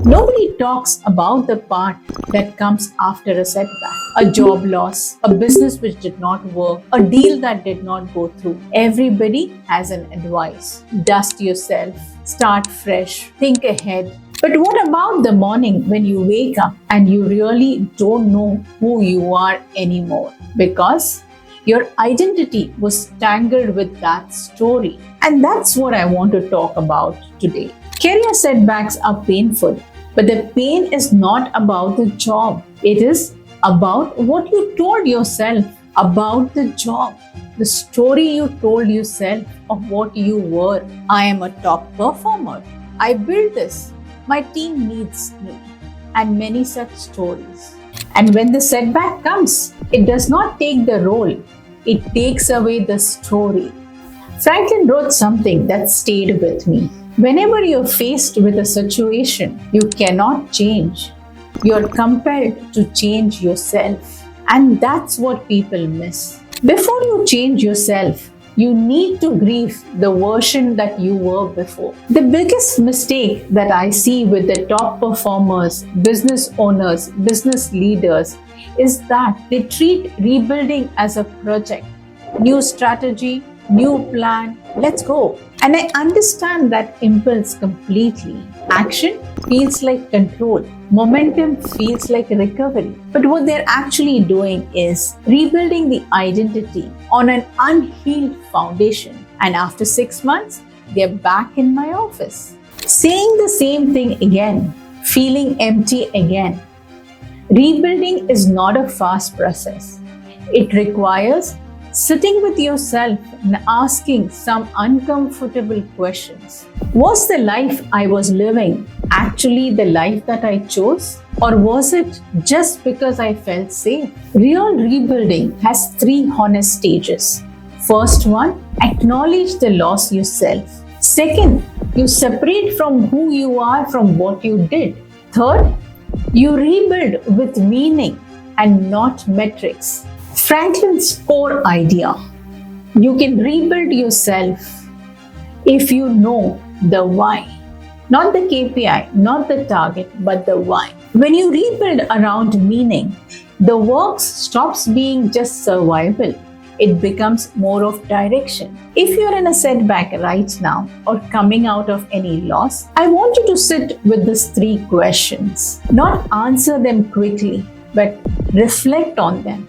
Nobody talks about the part that comes after a setback. A job loss, a business which did not work, a deal that did not go through. Everybody has an advice. Dust yourself, start fresh, think ahead. But what about the morning when you wake up and you really don't know who you are anymore? Because your identity was tangled with that story. And that's what I want to talk about today. Career setbacks are painful, but the pain is not about the job. It is about what you told yourself about the job, the story you told yourself of what you were. I am a top performer. I built this. My team needs me. And many such stories. And when the setback comes, it does not take the role. It takes away the story. Franklin wrote something that stayed with me. Whenever you're faced with a situation you cannot change, you're compelled to change yourself. And that's what people miss. Before you change yourself, you need to grieve the version that you were before. The biggest mistake that I see with the top performers, business owners, business leaders is that they treat rebuilding as a project. New strategy, new plan, let's go. And I understand that impulse completely. Action feels like control. Momentum feels like recovery. But what they're actually doing is rebuilding the identity on an unhealed foundation. And after 6 months, they're back in my office, saying the same thing again, feeling empty again. Rebuilding is not a fast process. It requires sitting with yourself and asking some uncomfortable questions. Was the life I was living actually the life that I chose? Or was it just because I felt safe? Real rebuilding has 3 honest stages. First one, acknowledge the loss yourself. Second, you separate from who you are from what you did. Third, you rebuild with meaning and not metrics. Franklin's core idea: you can rebuild yourself if you know the why. Not the KPI, not the target, but the why. When you rebuild around meaning, the work stops being just survival. It becomes more of direction. If you're in a setback right now or coming out of any loss, I want you to sit with these 3 questions. Not answer them quickly, but reflect on them.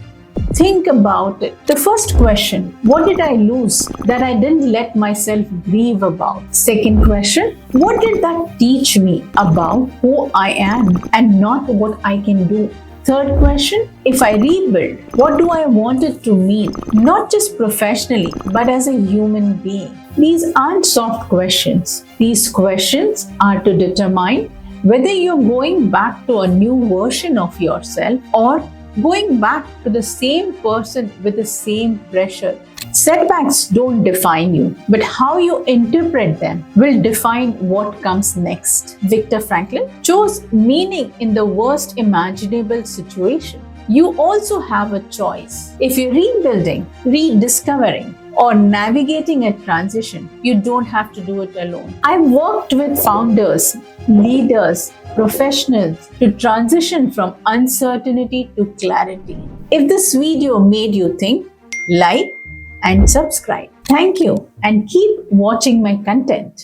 Think about it. The first question, what did I lose that I didn't let myself grieve about? Second question, what did that teach me about who I am and not what I can do? Third question, if I rebuild, what do I want it to mean? Not just professionally, but as a human being. These aren't soft questions. These questions are to determine whether you're going back to a new version of yourself or going back to the same person with the same pressure. Setbacks don't define you, but how you interpret them will define what comes next. Viktor Frankl chose meaning in the worst imaginable situation. You also have a choice. If you're rebuilding, rediscovering, or navigating a transition, you don't have to do it alone. I've worked with founders, leaders, professionals to transition from uncertainty to clarity. If this video made you think, like and subscribe. Thank you and keep watching my content.